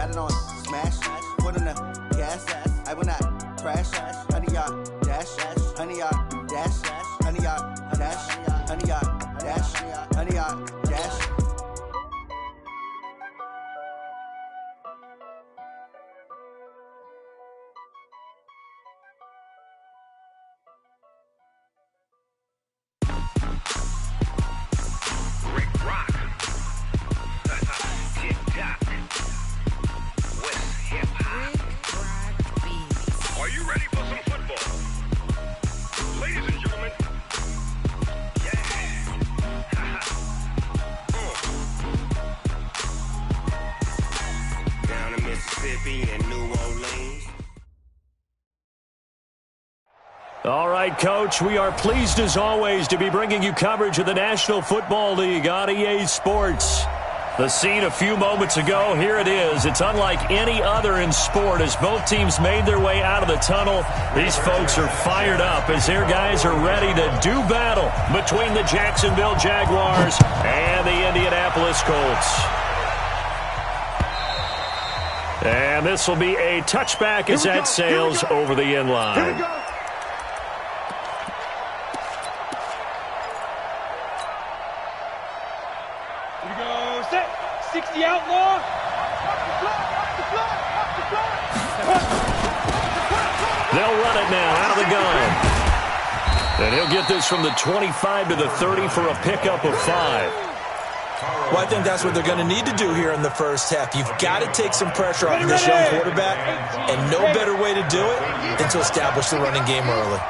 got it on smash, put on the gas, I will not crash, honey yard, dash, honey yard, dash, honey yard, dash, honey yard, dash, honey yard, dash. All right, Coach, we are pleased as always to be bringing you coverage of the National Football League on EA Sports. The scene a few moments ago, here it is. It's unlike any other in sport as both teams made their way out of the tunnel. These folks are fired up as their guys are ready to do battle between the Jacksonville Jaguars and the Indianapolis Colts. And this will be a touchback as that sails over the end line. The outlaw. They'll run it now out of the gun. And he'll get this from the 25 to the 30 for a pickup of 5. Well, I think that's what they're going to need to do here in the first half. You've got to take some pressure off this young quarterback, and no better way to do it than to establish the running game early.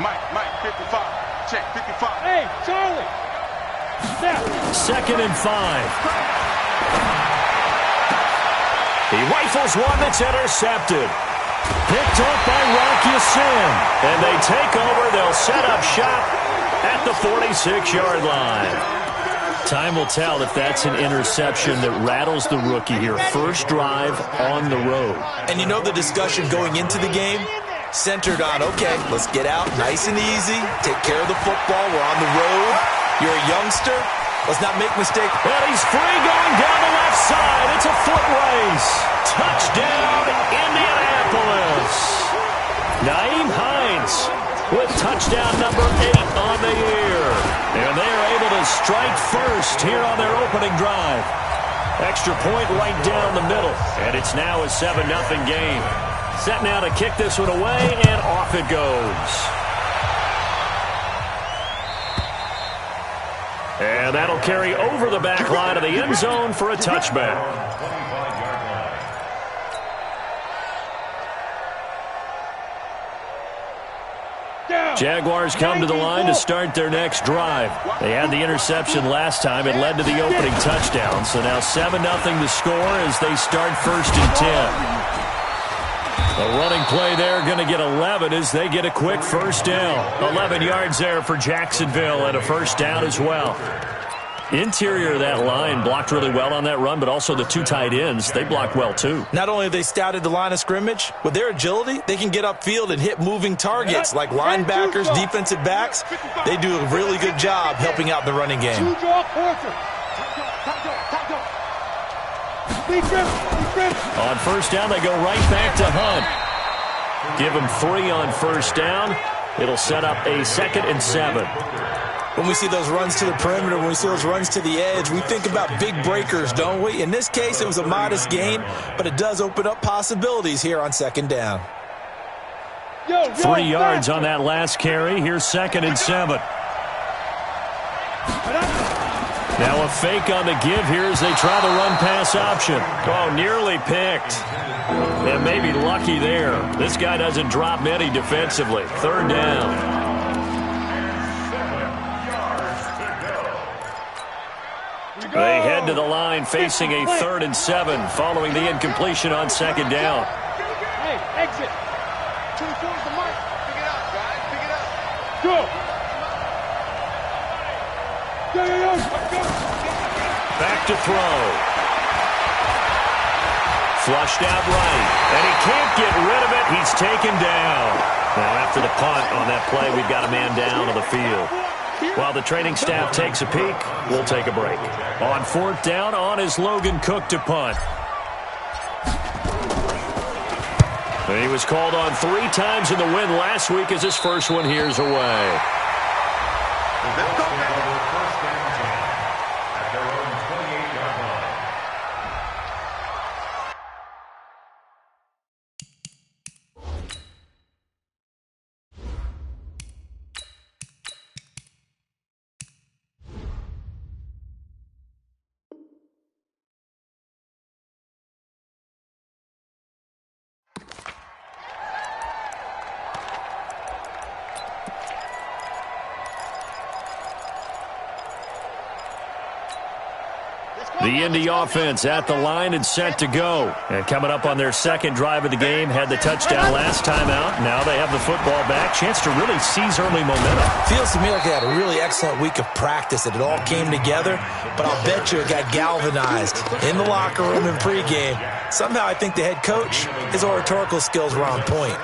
Mike, 55. Check, 55. Hey, Charlie. Snap. 2nd and 5. He rifles one that's intercepted. Picked up by Rocky Sin. And they take over. They'll set up shop at the 46-yard line. Time will tell if that's an interception that rattles the rookie here. First drive on the road. And you know the discussion going into the game centered on, okay, let's get out nice and easy, take care of the football, we're on the road, you're a youngster, let's not make mistakes. Well, he's free going down the left side. It's a foot race. Touchdown, Indianapolis. Naeem Hines with touchdown number 8 on the year. And they are able to strike first here on their opening drive. Extra point right down the middle. And it's now a 7-0 game. Set now to kick this one away, and off it goes. And that'll carry over the back line of the end zone for a touchback. Jaguars come to the line to start their next drive. They had the interception last time. It led to the opening touchdown. So now 7-0 the score as they start 1st and 10. A running play there, going to get 11 as they get a quick first down. 11 yards there for Jacksonville and a first down as well. Interior of that line blocked really well on that run, but also the 2 tight ends, they blocked well too. Not only have they scouted the line of scrimmage, with their agility, they can get upfield and hit moving targets like linebackers, defensive backs. They do a really good job helping out the running game. On first down, they go right back to Hunt. Give him 3 on first down. It'll set up a 2nd and 7. When we see those runs to the perimeter, when we see those runs to the edge, we think about big breakers, don't we? In this case, it was a modest gain, but it does open up possibilities here on 2nd down. 3 yards on that last carry. Here's 2nd and 7. Now a fake on the give here as they try the run-pass option. Oh, nearly picked. And maybe lucky there. This guy doesn't drop many defensively. 3rd down. They head to the line facing a 3rd and 7 following the incompletion on 2nd down. Hey, exit. 24 is the mark. Pick it up, guys. Pick it up. Go. Go. Back to throw. Flushed out right. And he can't get rid of it. He's taken down. Now after the punt on that play, we've got a man down on the field. While the training staff takes a peek, we'll take a break. On 4th down, on is Logan Cook to punt. He was called on 3 times in the win last week as his first one here's away. The Indy offense at the line and set to go. And coming up on their second drive of the game, had the touchdown last time out. Now they have the football back. Chance to really seize early momentum. Feels to me like they had a really excellent week of practice, that it all came together. But I'll bet you it got galvanized in the locker room and pregame. Somehow I think the head coach, his oratorical skills were on point.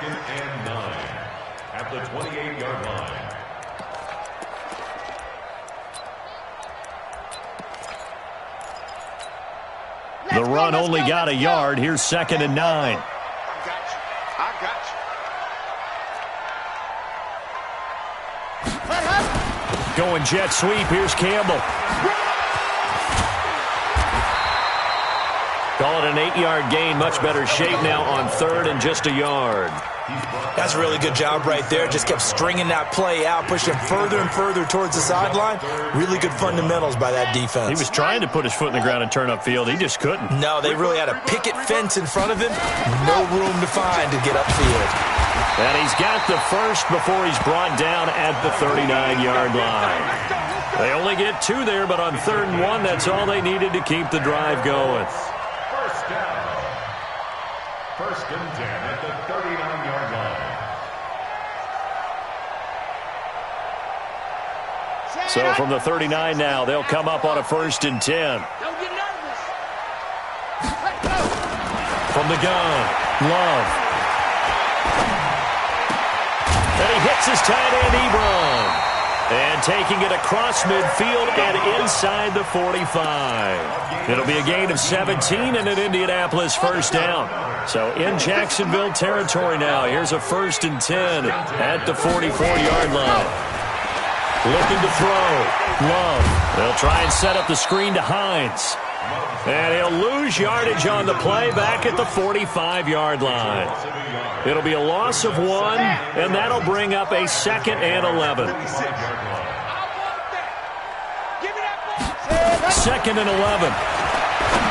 At the 28-yard line. The run only got a yard. Here's 2nd and 9. I got you. Going jet sweep. Here's Campbell. Call it an 8-yard gain. Much better shape now on 3rd and just a yard. That's a really good job right there. Just kept stringing that play out, pushing further and further towards the sideline. Really good fundamentals by that defense. He was trying to put his foot in the ground and turn upfield. He just couldn't. No, they really had a picket fence in front of him. No room to find to get upfield. And he's got the first before he's brought down at the 39-yard line. They only get 2 there, but on 3rd and 1, that's all they needed to keep the drive going. First down. 1st and 10 at the 39-yard line. So from the 39 now, they'll come up on a 1st and 10. Don't get nervous. From the gun, Love. And he hits his tight end, Ebron. And taking it across midfield and inside the 45. It'll be a gain of 17 and an Indianapolis first down. So in Jacksonville territory now. Here's a 1st and 10 at the 44-yard line. Looking to throw. Love. They'll try and set up the screen to Hines. And he'll lose yardage on the play back at the 45-yard line. It'll be a loss of 1, and that'll bring up a 2nd and 11. 2nd and 11.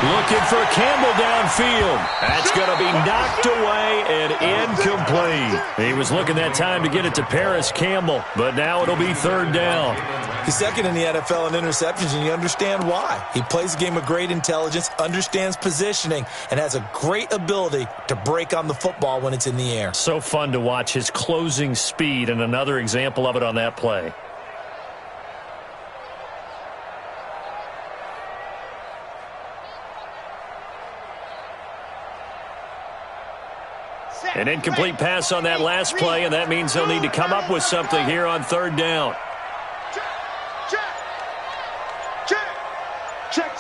Looking for Campbell downfield. That's going to be knocked away and incomplete. He was looking that time to get it to Paris Campbell, but now it'll be 3rd down. He's 2nd in the NFL in interceptions, and you understand why. He plays the game with great intelligence, understands positioning, and has a great ability to break on the football when it's in the air. So fun to watch his closing speed, and another example of it on that play. An incomplete pass on that last play, and that means they'll need to come up with something here on 3rd down. Check.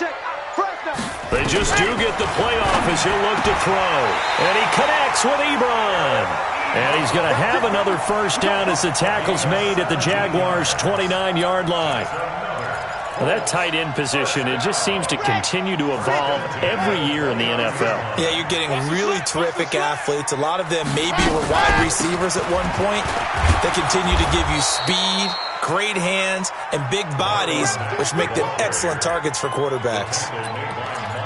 They just do get the play off as he'll look to throw. And he connects with Ebron. And he's going to have another first down as the tackle's made at the Jaguars' 29-yard line. Well, that tight end position, it just seems to continue to evolve every year in the NFL. Yeah, you're getting really terrific athletes. A lot of them maybe were wide receivers at one point. They continue to give you speed, great hands, and big bodies, which make them excellent targets for quarterbacks.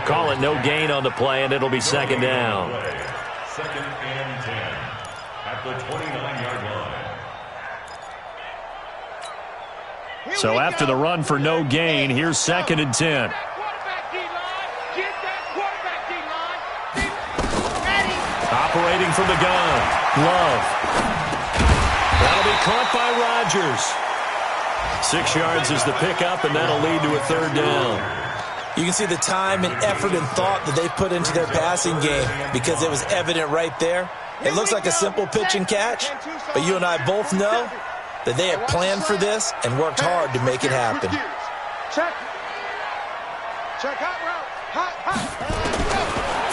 Call it no gain on the play, and it'll be 2nd down. 2nd and 10 at the 29-yard line. So after the run for no gain, here's 2nd and 10. Operating from the gun, Love. That'll be caught by Rodgers. 6 yards is the pickup, and that'll lead to a 3rd down. You can see the time and effort and thought that they put into their passing game because it was evident right there. It looks like a simple pitch and catch, but you and I both know that they had planned for this and worked hard to make it happen. Check hot route. Hot.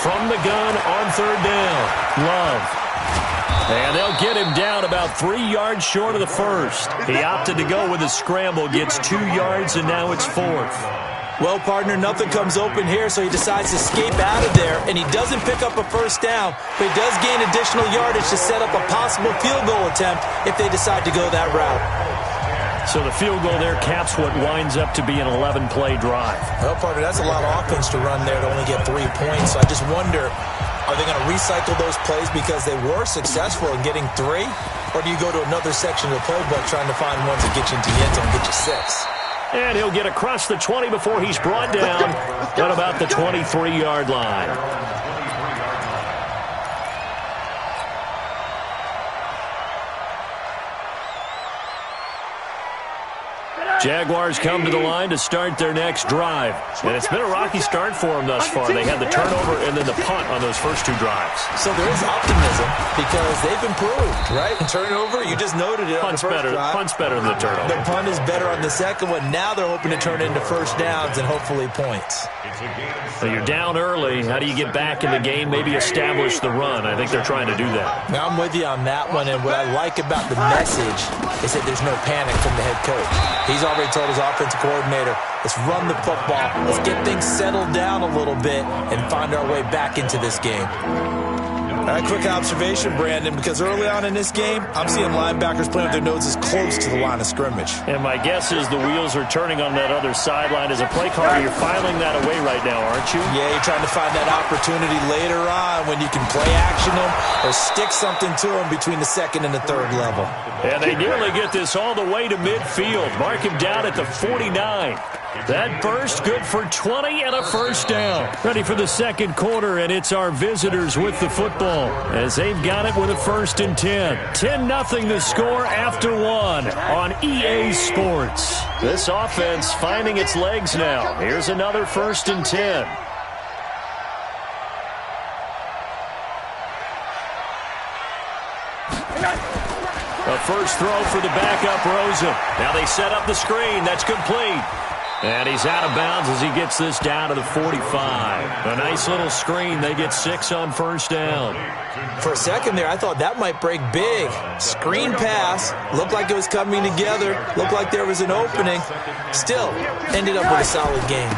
from the gun on third down. Love. And they'll get him down about 3 yards short of the first. He opted to go with a scramble, gets 2 yards, and now it's fourth. Well, partner, nothing comes open here, so he decides to escape out of there, and he doesn't pick up a first down, but he does gain additional yardage to set up a possible field goal attempt if they decide to go that route. So the field goal there caps what winds up to be an 11-play drive. Well, partner, that's a lot of offense to run there to only get 3 points, so I just wonder, are they going to recycle those plays because they were successful in getting 3? Or do you go to another section of the playbook trying to find ones that get you into the end zone and get you 6? And he'll get across the 20 before he's brought down at about the 23-yard line. Jaguars come to the line to start their next drive. And it's been a rocky start for them thus far. They had the turnover and then the punt on those first 2 drives. So there is optimism because they've improved, right? Turnover, you just noted it. Punt's better than the turnover. The punt is better on the second one. Now they're hoping to turn it into first downs and hopefully points. So you're down early. How do you get back in the game? Maybe establish the run. I think they're trying to do that. Now I'm with you on that one. And what I like about the message is that there's no panic from the head coach. He's already told his offensive coordinator, let's run the football, let's get things settled down a little bit and find our way back into this game. All right, quick observation, Brandon, because early on in this game, I'm seeing linebackers playing with their noses close to the line of scrimmage. And my guess is the wheels are turning on that other sideline. As a play caller, you're filing that away right now, aren't you? Yeah, you're trying to find that opportunity later on when you can play action them or stick something to them between the second and the third level. And they nearly get this all the way to midfield. Mark him down at the 49. That burst good for 20 and a first down. Ready for the second quarter, and it's our visitors with the football as they've got it with a 1st and 10. 10-0 the score after 1 on EA Sports. This offense finding its legs now. Here's another 1st and 10. A first throw for the backup Rosen. Now they set up the screen. That's complete. And he's out of bounds as he gets this down to the 45. A nice little screen. They get 6 on first down. For a second there, I thought that might break big. Screen pass. Looked like it was coming together. Looked like there was an opening. Still, ended up with a solid game.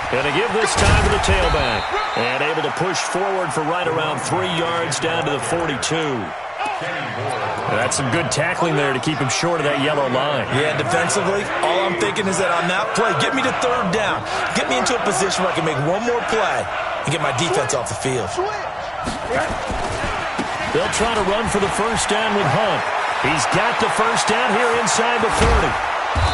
Going to give this time to the tailback. And able to push forward for right around 3 yards down to the 42. That's some good tackling there to keep him short of that yellow line. Yeah, defensively, all I'm thinking is that on that play, get me to third down. Get me into a position where I can make one more play and get my defense off the field. They'll try to run for the first down with Hunt. He's got the first down here inside the 30.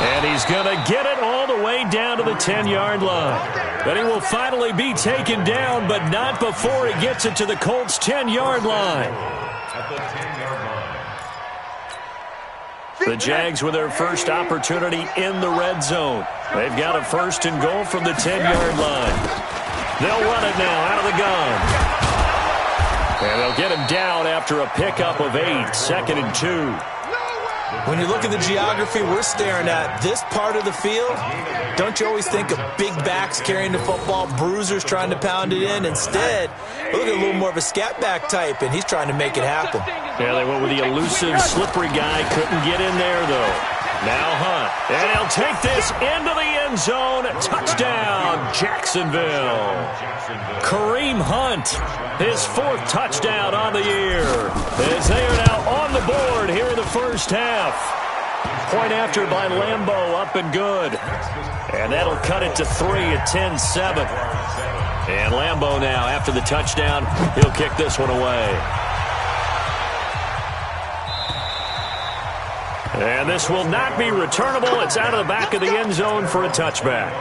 And he's going to get it all the way down to the 10-yard line. But he will finally be taken down, but not before he gets it to the Colts' 10-yard line. At the 10-yard line. The Jags with their first opportunity in the red zone. They've got a 1st and goal from the 10-yard line. They'll run it now out of the gun. And they'll get him down after a pickup of 8, 2nd and 2. When you look at the geography we're staring at, this part of the field, don't you always think of big backs carrying the football, bruisers trying to pound it in? Instead, look at a little more of a scat back type, and he's trying to make it happen. Yeah, they went with the elusive, slippery guy. Couldn't get in there, though. Now Hunt. And he'll take this into the end zone. Touchdown, Jacksonville. Kareem Hunt, his 4th touchdown on the year. As they are now on the board here in the first half. Point after by Lambeau, up and good. And that'll cut it to 3 at 10-7. And Lambeau now, after the touchdown, he'll kick this one away. And this will not be returnable. It's out of the back of the end zone for a touchback.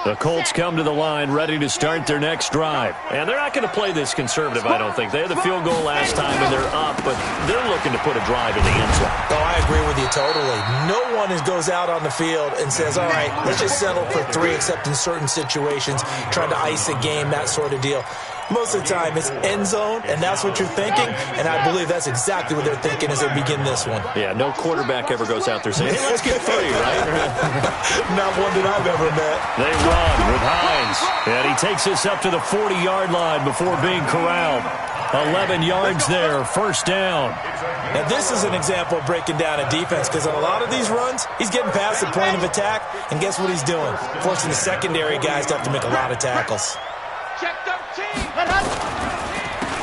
The Colts come to the line ready to start their next drive. And they're not going to play this conservative, I don't think. They had the field goal last time, and they're up, but they're looking to put a drive in the end zone. Oh, I agree with you totally. No one goes out on the field and says, all right, let's just settle for 3, except in certain situations, trying to ice a game, that sort of deal. Most of the time, it's end zone, and that's what you're thinking, and I believe that's exactly what they're thinking as they begin this one. Yeah, no quarterback ever goes out there saying, hey, let's get free, right? Not one that I've ever met. They run with Hines, and he takes us up to the 40-yard line before being corralled. 11 yards there, first down. Now, this is an example of breaking down a defense because on a lot of these runs, he's getting past the point of attack, and guess what he's doing? Forcing the secondary guys to have to make a lot of tackles. Check 13.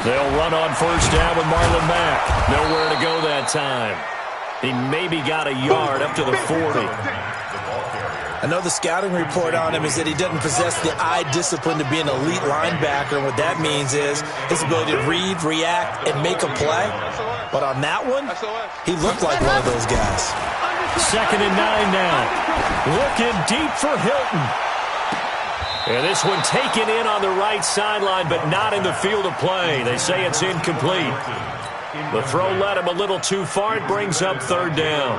They'll run on first down with Marlon Mack. Nowhere to go that time. He maybe got a yard up to the 40. I know the scouting report on him is that he doesn't possess the eye discipline to be an elite linebacker. And what that means is his ability to read, react, and make a play. But on that one, he looked like one of those guys. 2nd and 9 now. Looking deep for Hilton. And this one taken in on the right sideline, but not in the field of play. They say it's incomplete. The throw led him a little too far. It brings up 3rd down.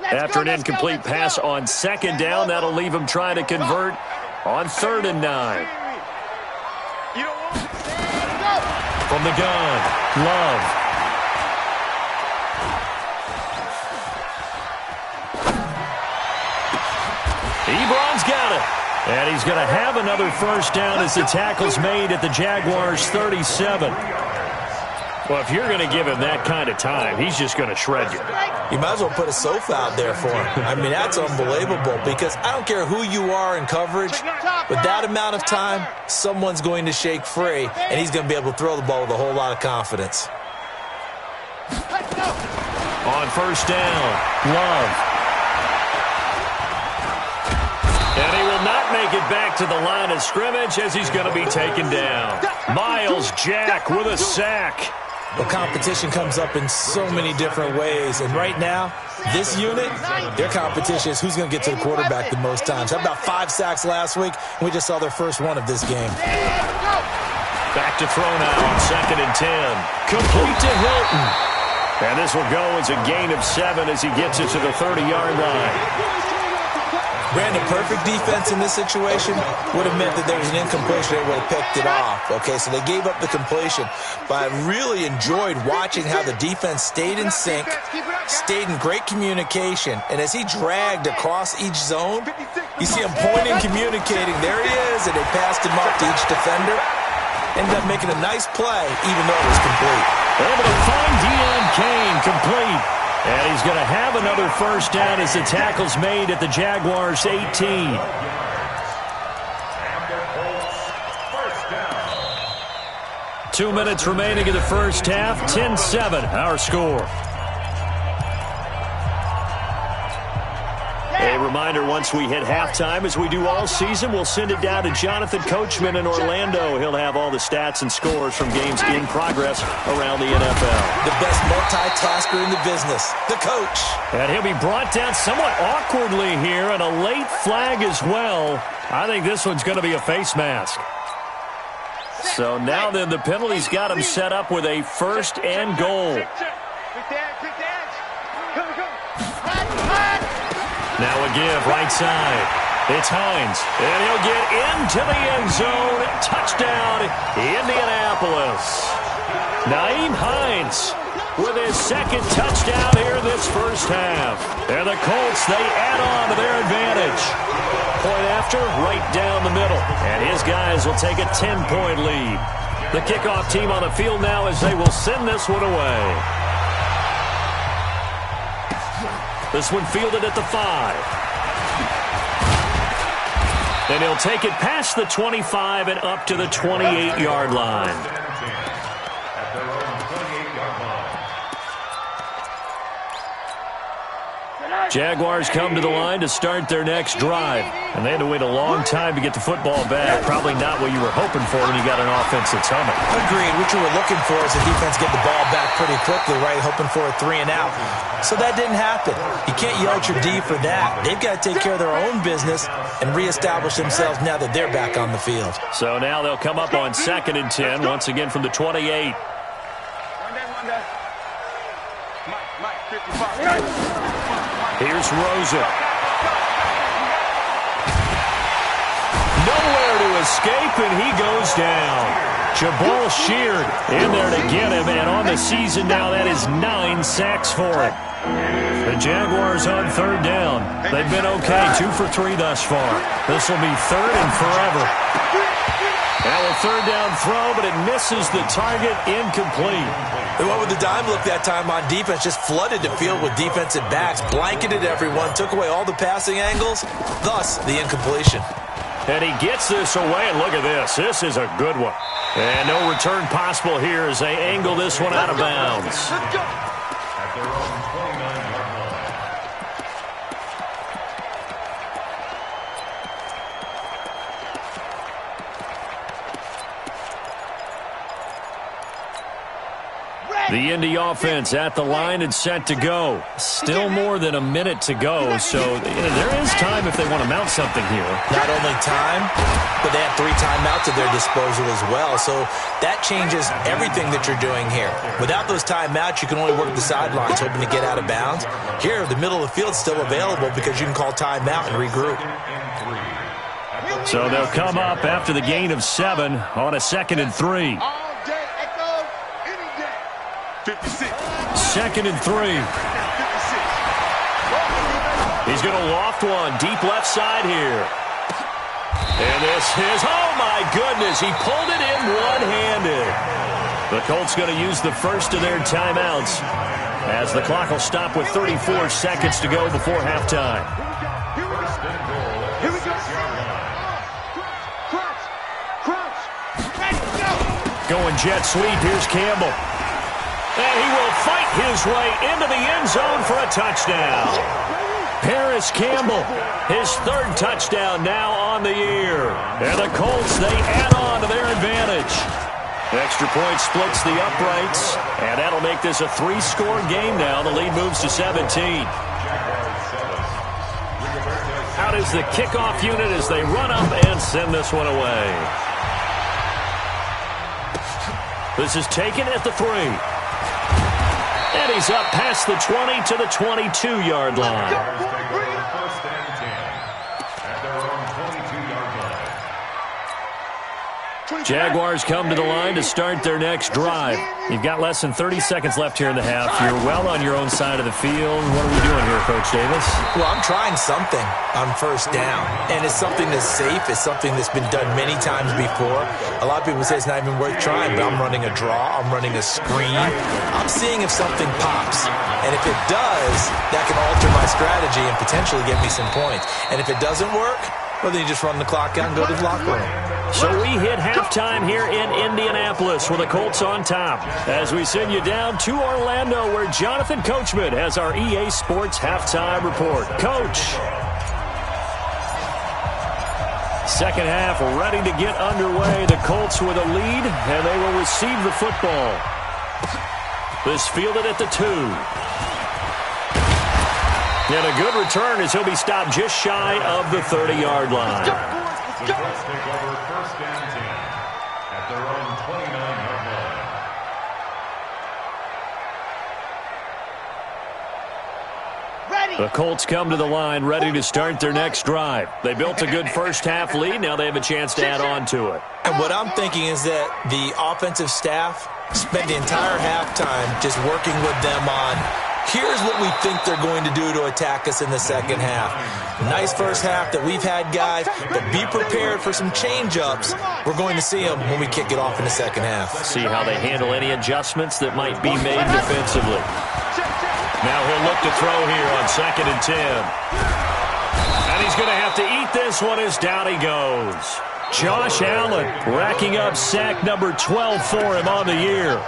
After an incomplete pass on 2nd down, that'll leave him trying to convert on 3rd and 9. From the gun, Love. Ebron's got it. And he's going to have another first down as the tackle's made at the Jaguars' 37. Well, if you're going to give him that kind of time, he's just going to shred you. You might as well put a sofa out there for him. I mean, that's unbelievable because I don't care who you are in coverage. With that amount of time, someone's going to shake free, and he's going to be able to throw the ball with a whole lot of confidence. On first down, Love. And he will not make it back to the line of scrimmage as he's going to be taken down. Miles Jack with a sack. Well, competition comes up in so many different ways. And right now, this unit, their competition is who's going to get to the quarterback the most times. How about 5 sacks last week? And we just saw their first one of this game. Back to throw now on 2nd and 10. Complete to Hilton. And this will go as a gain of 7 as he gets it to the 30-yard line. Brandon, perfect defense in this situation would have meant that there was an incompletion. They would have picked it off. Okay, so they gave up the completion. But I really enjoyed watching how the defense stayed in sync, stayed in great communication. And as he dragged across each zone, you see him pointing, communicating. There he is, and they passed him off to each defender. Ended up making a nice play, even though it was complete. Able to find Deon Cain, complete. And he's going to have another first down as the tackle's made at the Jaguars' 18. 2 minutes remaining in the first half. 10-7, our score. A reminder, once we hit halftime, as we do all season, we'll send it down to Jonathan Coachman in Orlando. He'll have all the stats and scores from games in progress around the NFL. The best multitasker in the business, the coach. And he'll be brought down somewhat awkwardly here, and a late flag as well. I think this one's going to be a face mask. So now then, the penalty's got him set up with a 1st and goal. Now a give, right side. It's Hines, and he'll get into the end zone. Touchdown, Indianapolis. Nyheim Hines with his 2nd touchdown here this first half. And the Colts, they add on to their advantage. Point after, right down the middle. And his guys will take a 10-point lead. The kickoff team on the field now as they will send this one away. This one fielded at the 5. And he'll take it past the 25 and up to the 28-yard line. Jaguars come to the line to start their next drive. And they had to wait a long time to get the football back. Probably not what you were hoping for when you got an offense that's humming. Agreed. What you were looking for is the defense get the ball back pretty quickly, right? Hoping for a 3 and out. So that didn't happen. You can't yell at your D for that. They've got to take care of their own business and reestablish themselves now that they're back on the field. So now they'll come up on 2nd and 10, once again from the 28. Mike, 55. Here's Rosa. Nowhere to escape, and he goes down. Jabal Sheard in there to get him, and on the season now, that is 9 sacks for him. The Jaguars on third down. They've been okay, 2 for 3 thus far. This will be third and forever. Now a third down throw, but it misses the target, incomplete. They went with the dime look that time on defense, just flooded the field with defensive backs, blanketed everyone, took away all the passing angles, thus the incompletion. And he gets this away, and look at this. This is a good one. And no return possible here as they angle this one out of bounds. At their own 29-yard line. The Indy offense at the line and set to go. Still more than a minute to go, so there is time if they want to mount something here. Not only time, but they have 3 timeouts at their disposal as well, so that changes everything that you're doing here. Without those timeouts, you can only work the sidelines, hoping to get out of bounds. Here, the middle of the field's still available because you can call timeout and regroup. So they'll come up after the gain of 7 on a 2nd and 3. 2nd and 3. He's going to loft one deep left side here. And this is, oh my goodness, he pulled it in one-handed. The Colts going to use the first of their timeouts as the clock will stop with 34 seconds to go before halftime. Here we go. Crouch. Going jet sweep, here's Campbell. And he will fight his way into the end zone for a touchdown. Paris Campbell, his 3rd touchdown now on the year. And the Colts, they add on to their advantage. Extra point splits the uprights, and that'll make this a 3-score game now. The lead moves to 17. Out is the kickoff unit as they run up and send this one away. This is taken at the 3. And he's up past the 20 to the 22-yard line. First and 10 at their own 22-yard line. Jaguars come to the line to start their next drive. You've got less than 30 seconds left here in the half. You're well on your own side of the field. What are we doing here, Coach Davis? Well, I'm trying something on first down, and it's something that's safe. It's something that's been done many times before. A lot of people say it's not even worth trying, but I'm running a draw. I'm running a screen. I'm seeing if something pops, and if it does, that can alter my strategy and potentially get me some points. And if it doesn't work, well, then you just run the clock out and go to the locker room. So we hit halftime here in Indianapolis with the Colts on top. As we send you down to Orlando, where Jonathan Coachman has our EA Sports halftime report. Coach. Second half ready to get underway. The Colts with a lead, and they will receive the football. This fielded at the 2. And a good return as he'll be stopped just shy of the 30-yard line. The Colts take over first and 10 at their own 29-yard line. The Colts come to the line ready to start their next drive. They built a good first half lead. Now they have a chance to add on to it. And what I'm thinking is that the offensive staff spent the entire halftime just working with them on, here's what we think they're going to do to attack us in the second half. Nice first half that we've had, guys, but be prepared for some change-ups. We're going to see them when we kick it off in the second half. See how they handle any adjustments that might be made defensively. Now he'll look to throw here on 2nd and 10. And he's going to have to eat this one as down he goes. Josh Allen racking up sack number 12 for him on the year.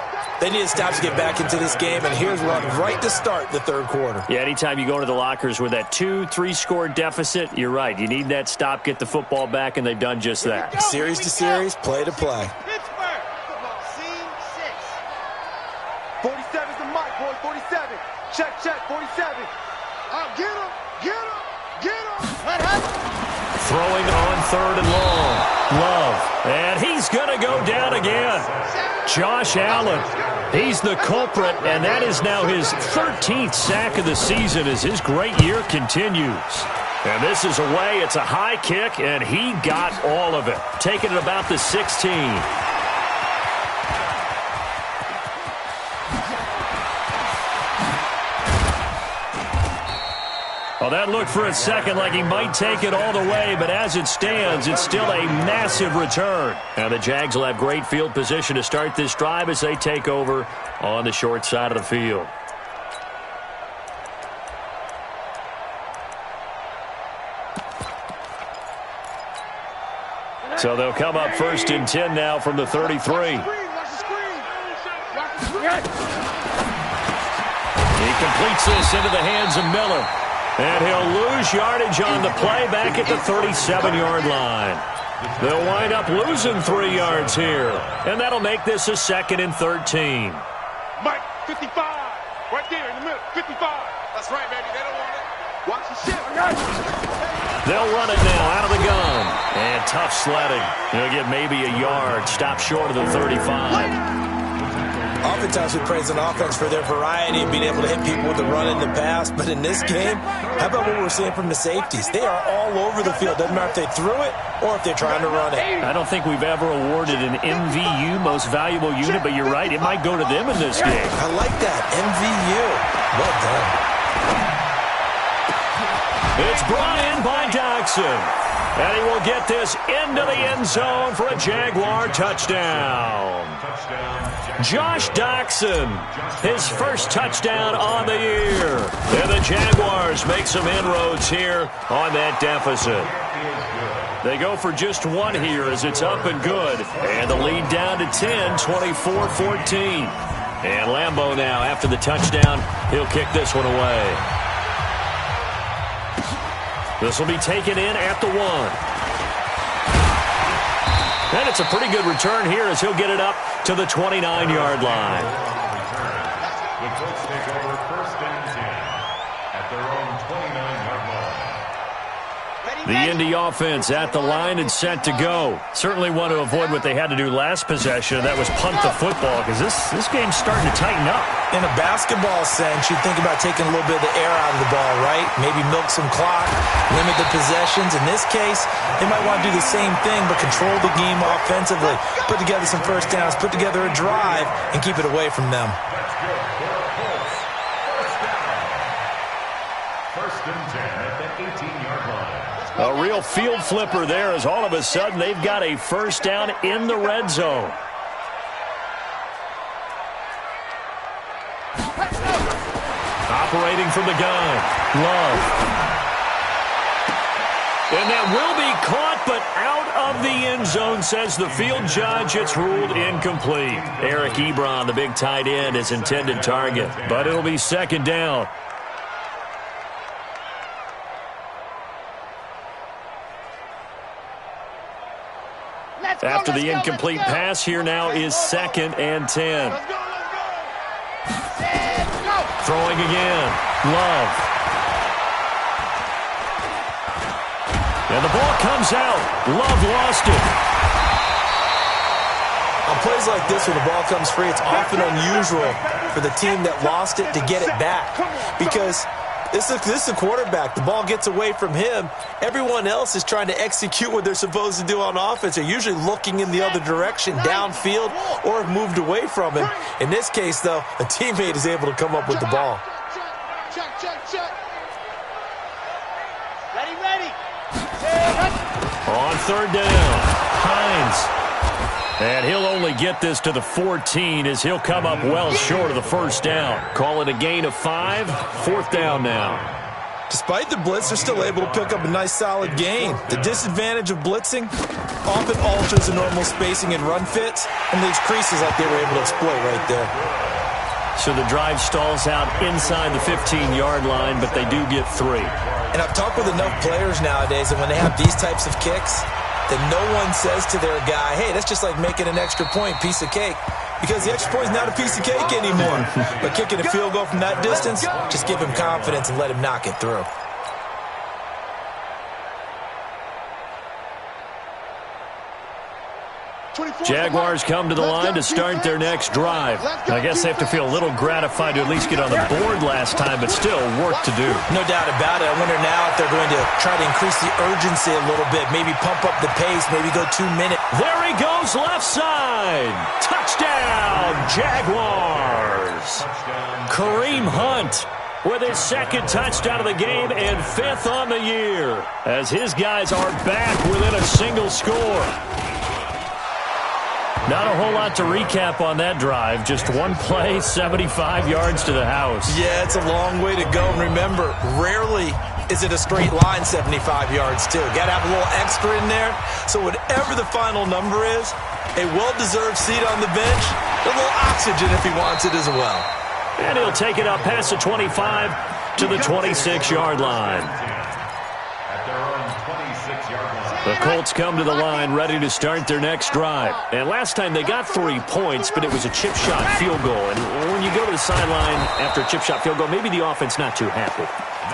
They need to stop to get back into this game, and here's one right to start the third quarter. Yeah, anytime you go to the lockers with that 2-3-score deficit, you're right. You need that stop, get the football back, and they've done just that. Series to series, play to play. Pittsburgh. Scene 6. 47's the mic, boys. 47. Check, 47. Get him. Let happen. Throwing on 3rd and long. Love. And he's going to go down again. Josh Allen He's the culprit, and that is now his 13th sack of the season as his great year continues. And this is away. It's a high kick, and he got all of it, taking it about the 16. Well, that looked for a second like he might take it all the way, but as it stands, it's still a massive return. And the Jags will have great field position to start this drive as they take over on the short side of the field. So they'll come up 1st and 10 now from the 33. He completes this into the hands of Miller. And he'll lose yardage on the play back at the 37-yard line. They'll wind up losing 3 yards here. And that'll make this a 2nd and 13. Mike, 55. Right there in the middle, 55. That's right, baby. They don't want it. Watch the shit. They'll run it now out of the gun. And tough sledding. He'll get maybe a yard. Stop short of the 35. Oftentimes we praise an offense for their variety and being able to hit people with the run in the pass. But in this game, how about what we're seeing from the safeties? They are all over the field. Doesn't matter if they threw it or if they're trying to run it. I don't think we've ever awarded an MVU, most valuable unit, but you're right. It might go to them in this game. I like that. MVU. Well done. It's brought in by Doxson. And he will get this into the end zone for a Jaguar touchdown. Josh Doxson, his first touchdown on the year. And the Jaguars make some inroads here on that deficit. They go for just one here as it's up and good. And the lead down to 10, 24-14. And Lambeau now, after the touchdown, he'll kick this one away. This will be taken in at the 1. And it's a pretty good return here as he'll get it up to the 29-yard line. The Colts take over 1st and 10 at their own 29-yard line. The Indy offense at the line and set to go. Certainly want to avoid what they had to do last possession, and that was punt the football, because this game's starting to tighten up. In a basketball sense, you think about taking a little bit of the air out of the ball, right? Maybe milk some clock, limit the possessions. In this case, they might want to do the same thing, but control the game offensively. Put together some first downs, put together a drive, and keep it away from them. Let's go for Colts. First down. 1st and 10 at the 18-yard line. A real field flipper there as all of a sudden they've got a first down in the red zone. Operating from the gun, Love. And that will be caught, but out of the end zone, says the field judge. It's ruled incomplete. Eric Ebron, the big tight end, is intended target, but it'll be 2nd down. After the incomplete pass, here now is 2nd and 10. Throwing again. Love. And the ball comes out. Love lost it. On plays like this where the ball comes free, it's often unusual for the team that lost it to get it back. Because this is the quarterback. The ball gets away from him. Everyone else is trying to execute what they're supposed to do on offense. They're usually looking in the other direction, downfield, or have moved away from him. In this case, though, a teammate is able to come up with the ball. Check. Ready. On 3rd down, Hines. And he'll only get this to the 14 as he'll come up well short of the first down. Call it a gain of 5, 4th down now. Despite the blitz, they're still able to pick up a nice solid gain. The disadvantage of blitzing often alters the normal spacing and run fits and leaves creases like they were able to exploit right there. So the drive stalls out inside the 15-yard line, but they do get 3. And I've talked with enough players nowadays that when they have these types of kicks, that no one says to their guy, hey, that's just like making an extra point, piece of cake. Because the extra point is not a piece of cake anymore. But kicking a field goal from that distance, just give him confidence and let him knock it through. Jaguars come to the line to start their next drive. I guess they have to feel a little gratified to at least get on the board last time, but still work to do. No doubt about it. I wonder now if they're going to try to increase the urgency a little bit, maybe pump up the pace, maybe go 2 minutes. There he goes, left side. Touchdown, Jaguars. Kareem Hunt with his second touchdown of the game and 5th on the year, as his guys are back within a single score. Not a whole lot to recap on that drive. Just one play, 75 yards to the house. Yeah, it's a long way to go. And remember, rarely is it a straight line 75 yards, too. Got to have a little extra in there. So whatever the final number is, a well-deserved seat on the bench, a little oxygen if he wants it as well. And he'll take it up past the 25 to the 26-yard line. The Colts come to the line ready to start their next drive. And last time they got 3 points, but it was a chip shot field goal. And when you go to the sideline after a chip shot field goal, maybe the offense not too happy.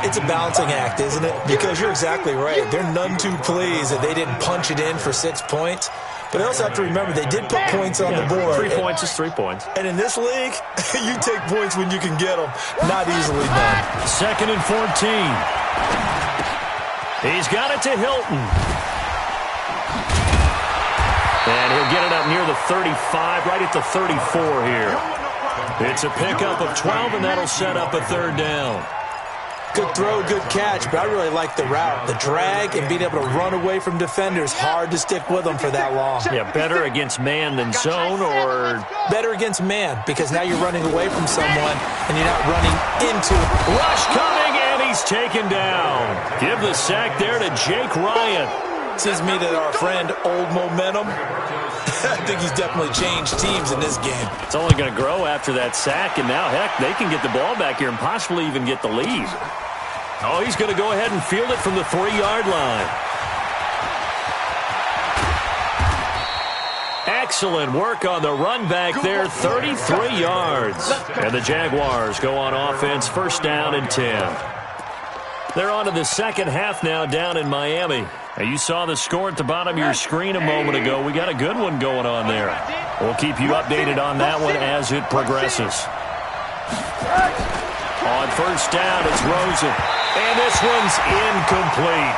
It's a balancing act, isn't it? Because you're exactly right. They're none too pleased that they didn't punch it in for 6 points. But I also have to remember they did put points on the board. 3 points is 3 points. And in this league, you take points when you can get them. Not easily done. 2nd and 14. He's got it to Hilton. And he'll get it up near the 35, right at the 34 here. It's a pickup of 12, and that'll set up a 3rd down. Good throw, good catch, but I really like the route. The drag and being able to run away from defenders, hard to stick with them for that long. Yeah, better against man than zone, or? Better against man, because now you're running away from someone and you're not running into it. Rush coming, and he's taken down. Give the sack there to Jake Ryan. Seems to me that our friend, Old Momentum, I think he's definitely changed teams in this game. It's only going to grow after that sack, and now, heck, they can get the ball back here and possibly even get the lead. Oh, he's going to go ahead and field it from the 3-yard line. Excellent work on the run back there, 33 yards. And the Jaguars go on offense, 1st down and 10. They're on to the second half now down in Miami. Now, you saw the score at the bottom of your screen a moment ago. We got a good one going on there. We'll keep you updated on that one as it progresses. On 1st down, it's Rosen. And this one's incomplete.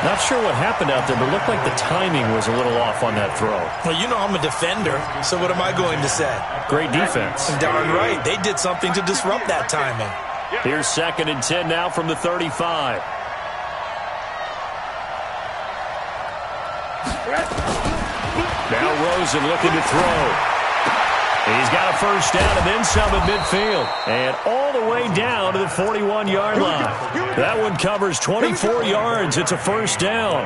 Not sure what happened out there, but it looked like the timing was a little off on that throw. Well, you know I'm a defender, so what am I going to say? Great defense. Darn right. They did something to disrupt that timing. Here's 2nd and 10 now from the 35. Now Rosen looking to throw. He's got a 1st down and then some at midfield. And all the way down to the 41-yard line. That one covers 24 yards. It's a 1st down.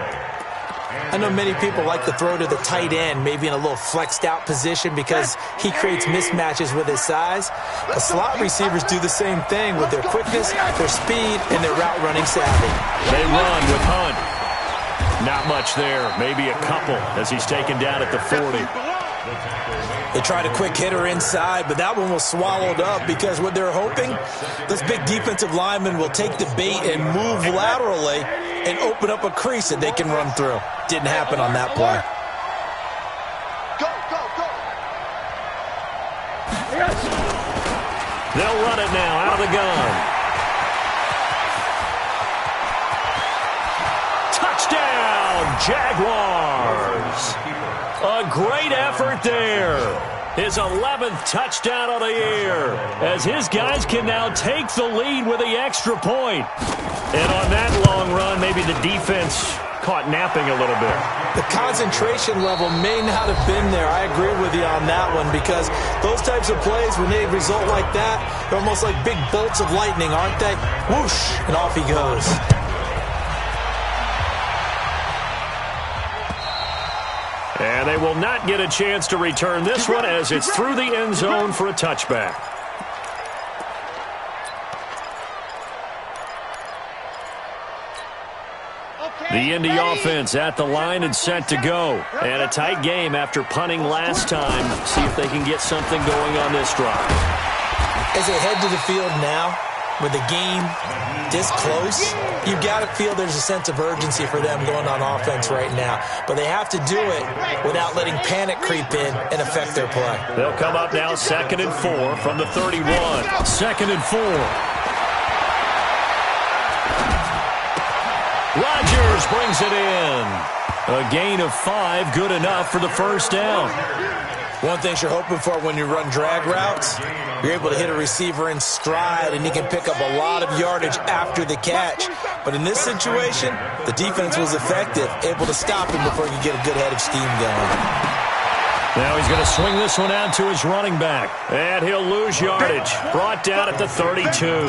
I know many people like to throw to the tight end, maybe in a little flexed out position because he creates mismatches with his size. The slot receivers do the same thing with their quickness, their speed, and their route running savvy. They run with Hunt. Not much there, maybe a couple as he's taken down at the 40. They tried a quick hitter inside, but that one was swallowed up because what they're hoping, this big defensive lineman will take the bait and move laterally and open up a crease that they can run through. Didn't happen on that play. Go, go, go. They'll run it now out of the gun. Touchdown, Jaguars. A great effort there. His 11th touchdown of the year as his guys can now take the lead with the extra point. And on that long run, maybe the defense caught napping a little bit. The concentration level may not have been there. I agree with you on that one because those types of plays, when they result like that, they're almost like big bolts of lightning, aren't they? Whoosh, and off he goes. And they will not get a chance to return this one as it's through the end zone for a touchback. The Indy offense at the line and set to go. And a tight game after punting last time. See if they can get something going on this drive. As they head to the field now, with the game this close, you've got to feel there's a sense of urgency for them going on offense right now. But they have to do it without letting panic creep in and affect their play. They'll come up now 2nd and 4 from the 31. 2nd and 4. Rodgers brings it in. A gain of 5, good enough for the first down. One thing you're hoping for when you run drag routes, you're able to hit a receiver in stride, and he can pick up a lot of yardage after the catch. But in this situation, the defense was effective, able to stop him before he could get a good head of steam going. Now he's going to swing this one out to his running back, and he'll lose yardage. Brought down at the 32.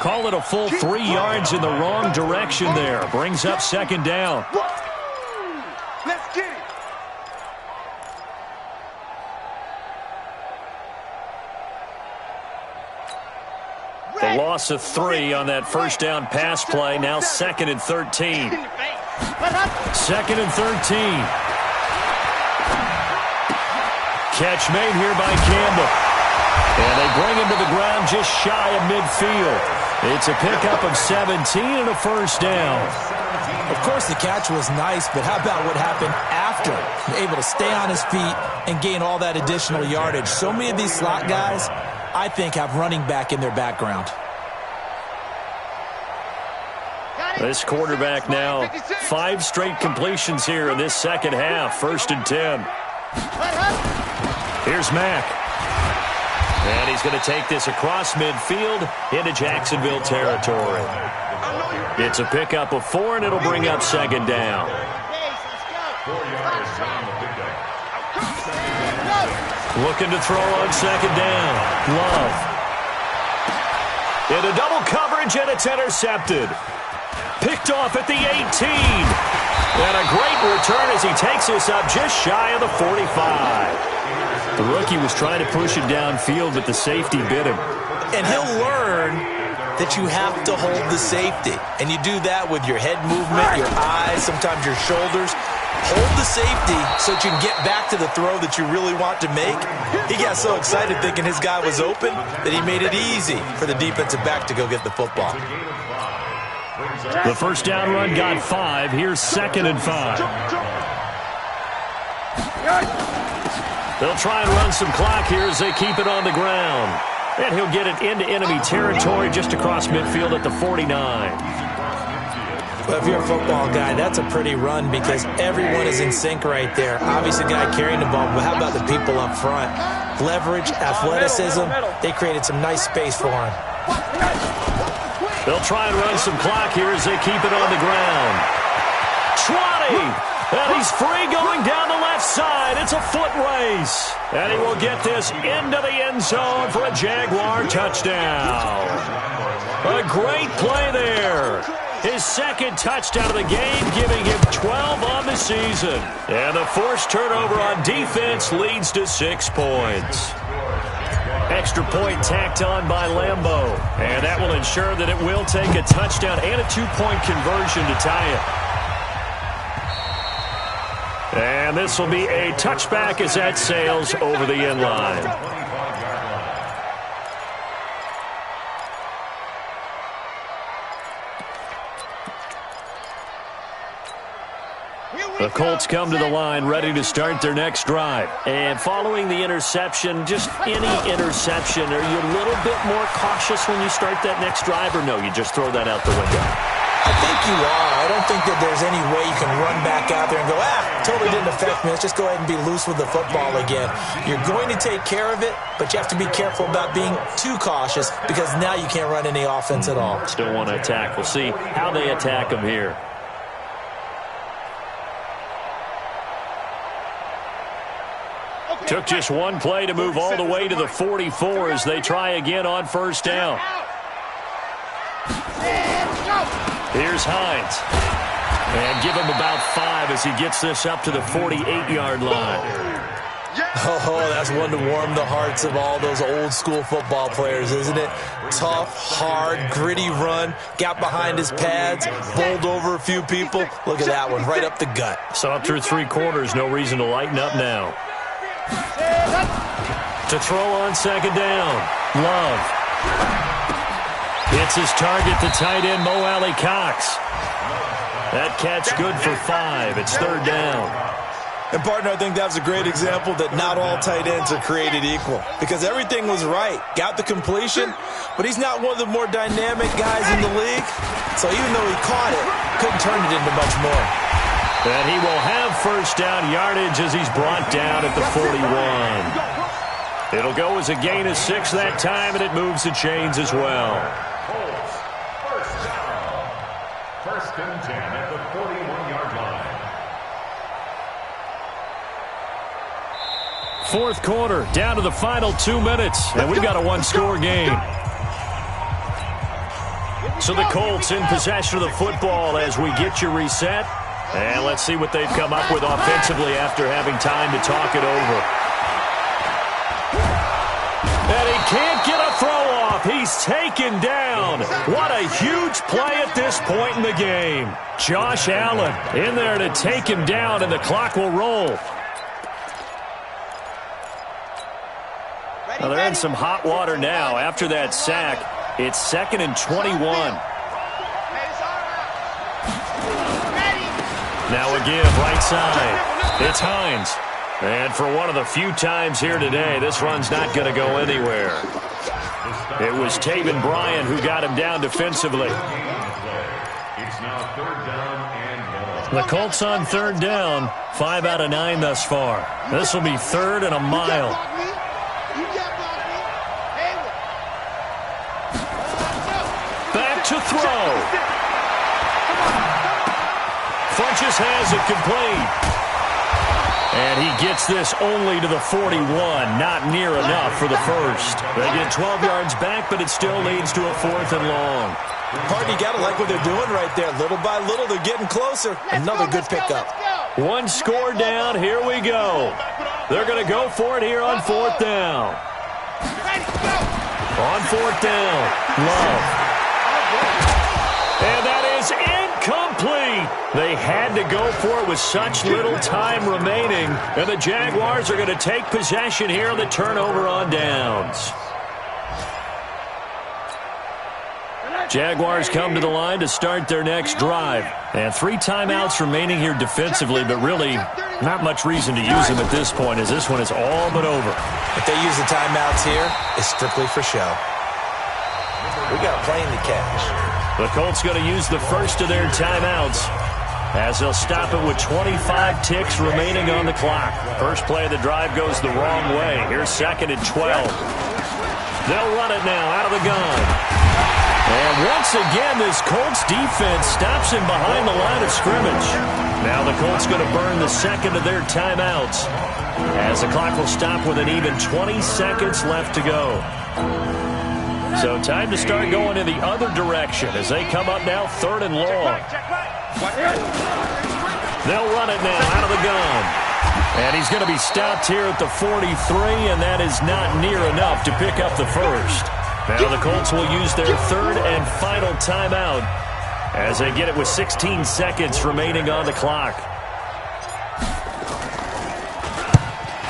Call it a full 3 yards in the wrong direction there. Brings up 2nd down. Let's get it. The loss of 3 on that first down pass play. Now 2nd and 13. 2nd and 13. Catch made here by Campbell. And they bring him to the ground just shy of midfield. It's a pickup of 17 and a first down. Of course, the catch was nice, but how about what happened after? Able to stay on his feet and gain all that additional yardage. So many of these slot guys, I think, have running back in their background. This quarterback now 5 straight completions here in this second half. 1st and 10. Here's Mack. And he's going to take this across midfield into Jacksonville territory. It's a pickup of 4, and it'll bring up 2nd down. Looking to throw on 2nd down. Love. Into double coverage, and it's intercepted. Picked off at the 18. And a great return as he takes this up just shy of the 45. The rookie was trying to push it downfield, but the safety bit him. And he'll learn that you have to hold the safety. And you do that with your head movement, your eyes, sometimes your shoulders. Hold the safety so that you can get back to the throw that you really want to make. He got so excited thinking his guy was open that he made it easy for the defensive back to go get the football. The first down run got 5. Here's 2nd and 5. They'll try and run some clock here as they keep it on the ground. And he'll get it into enemy territory just across midfield at the 49. Well, if you're a football guy, that's a pretty run because everyone is in sync right there. Obviously, the guy carrying the ball, but how about the people up front? Leverage, athleticism, they created some nice space for him. They'll try and run some clock here as they keep it on the ground. Trotty! And he's free going down the left side. It's a foot race. And he will get this into the end zone for a Jaguar touchdown. A great play there. His 2nd touchdown of the game, giving him 12 on the season. And the forced turnover on defense leads to 6 points. Extra point tacked on by Lambeau. And that will ensure that it will take a touchdown and a 2-point conversion to tie it. And this will be a touchback as that sails over the end line. The Colts come to the line ready to start their next drive. And following the interception, just any interception, are you a little bit more cautious when you start that next drive, or no, you just throw that out the window? I think you are. I don't think that there's any way you can run back out there and go, totally didn't affect me. Let's just go ahead and be loose with the football again. You're going to take care of it, but you have to be careful about being too cautious because now you can't run any offense at all. Still want to attack. We'll see how they attack them here. Took just one play to move all the way to the 44 as they try again on first down. Here's Hines. And give him about 5 as he gets this up to the 48-yard line. Oh, that's one to warm the hearts of all those old-school football players, isn't it? Tough, hard, gritty run. Got behind his pads, bowled over a few people. Look at that one, right up the gut. So up through 3 quarters, no reason to lighten up now. To throw on second down, Love. It's his target, the tight end, Mo Alley Cox. That catch good for 5. It's third down. And, partner, I think that was a great example that not all tight ends are created equal because everything was right. Got the completion, but he's not one of the more dynamic guys in the league. So even though he caught it, couldn't turn it into much more. And he will have first down yardage as he's brought down at the 41. It'll go as a gain of 6 that time, and it moves the chains as well. First down. First and 10 at the 41-yard line. Fourth quarter, down to the final 2 minutes, and we've got a one-score game. So the Colts in possession of the football as we get you reset. And let's see what they've come up with offensively after having time to talk it over. And he can't get a throw off. He's taken down. What a huge play at this point in the game. Josh Allen in there to take him down, and the clock will roll. Well, they're in some hot water now. After that sack, it's 2nd and 21. Now a give right side. It's Hines. And for one of the few times here today, this run's not going to go anywhere. It was Taven Bryan who got him down defensively. It's now third down and 1. The Colts on third down, 5 out of 9 thus far. This will be 3rd and a mile. Back to throw. Funches has it complete. And he gets this only to the 41. Not near enough for the first. They get 12 yards back, but it still leads to a 4th and long. Partner, you got to like what they're doing right there. Little by little, they're getting closer. Another good pickup. One score down. Here we go. They're going to go for it here on 4th down. On 4th down, Love. And that is incomplete. They had to go for it with such little time remaining. And the Jaguars are going to take possession here on the turnover on downs. Jaguars come to the line to start their next drive. And 3 timeouts remaining here defensively, but really not much reason to use them at this point as this one is all but over. If they use the timeouts here, it's strictly for show. We got a plane to catch. The Colts going to use the first of their timeouts as they'll stop it with 25 ticks remaining on the clock. First play of the drive goes the wrong way. Here's 2nd and 12. They'll run it now out of the gun. And once again, this Colts defense stops him behind the line of scrimmage. Now the Colts going to burn the second of their timeouts as the clock will stop with an even 20 seconds left to go. So time to start going in the other direction as they come up now 3rd and long. They'll run it now out of the gun. And he's going to be stopped here at the 43, and that is not near enough to pick up the first. Now the Colts will use their 3rd and final timeout as they get it with 16 seconds remaining on the clock.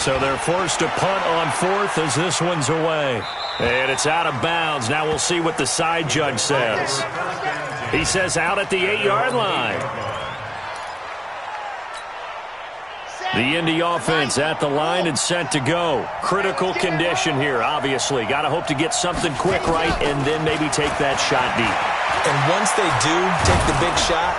So they're forced to punt on 4th as this one's away. And it's out of bounds. Now we'll see what the side judge says. He says out at the 8-yard line. The Indy offense at the line and set to go. Critical condition here, obviously. Got to hope to get something quick right and then maybe take that shot deep. And once they do take the big shot,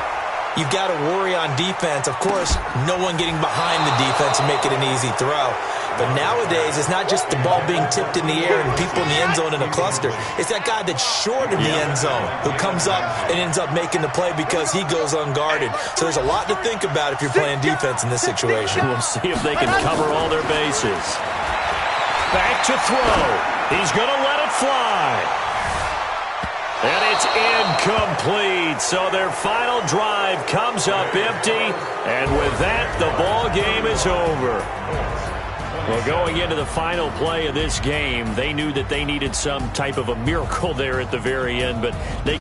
you've got to worry on defense. Of course, no one getting behind the defense and make it an easy throw. But nowadays, it's not just the ball being tipped in the air and people in the end zone in a cluster. It's that guy that's short in the end zone who comes up and ends up making the play because he goes unguarded. So there's a lot to think about if you're playing defense in this situation. We'll see if they can cover all their bases. Back to throw. He's going to let it fly. And it's incomplete. So their final drive comes up empty. And with that, the ball game is over. Well, going into the final play of this game, they knew that they needed some type of a miracle there at the very end, but they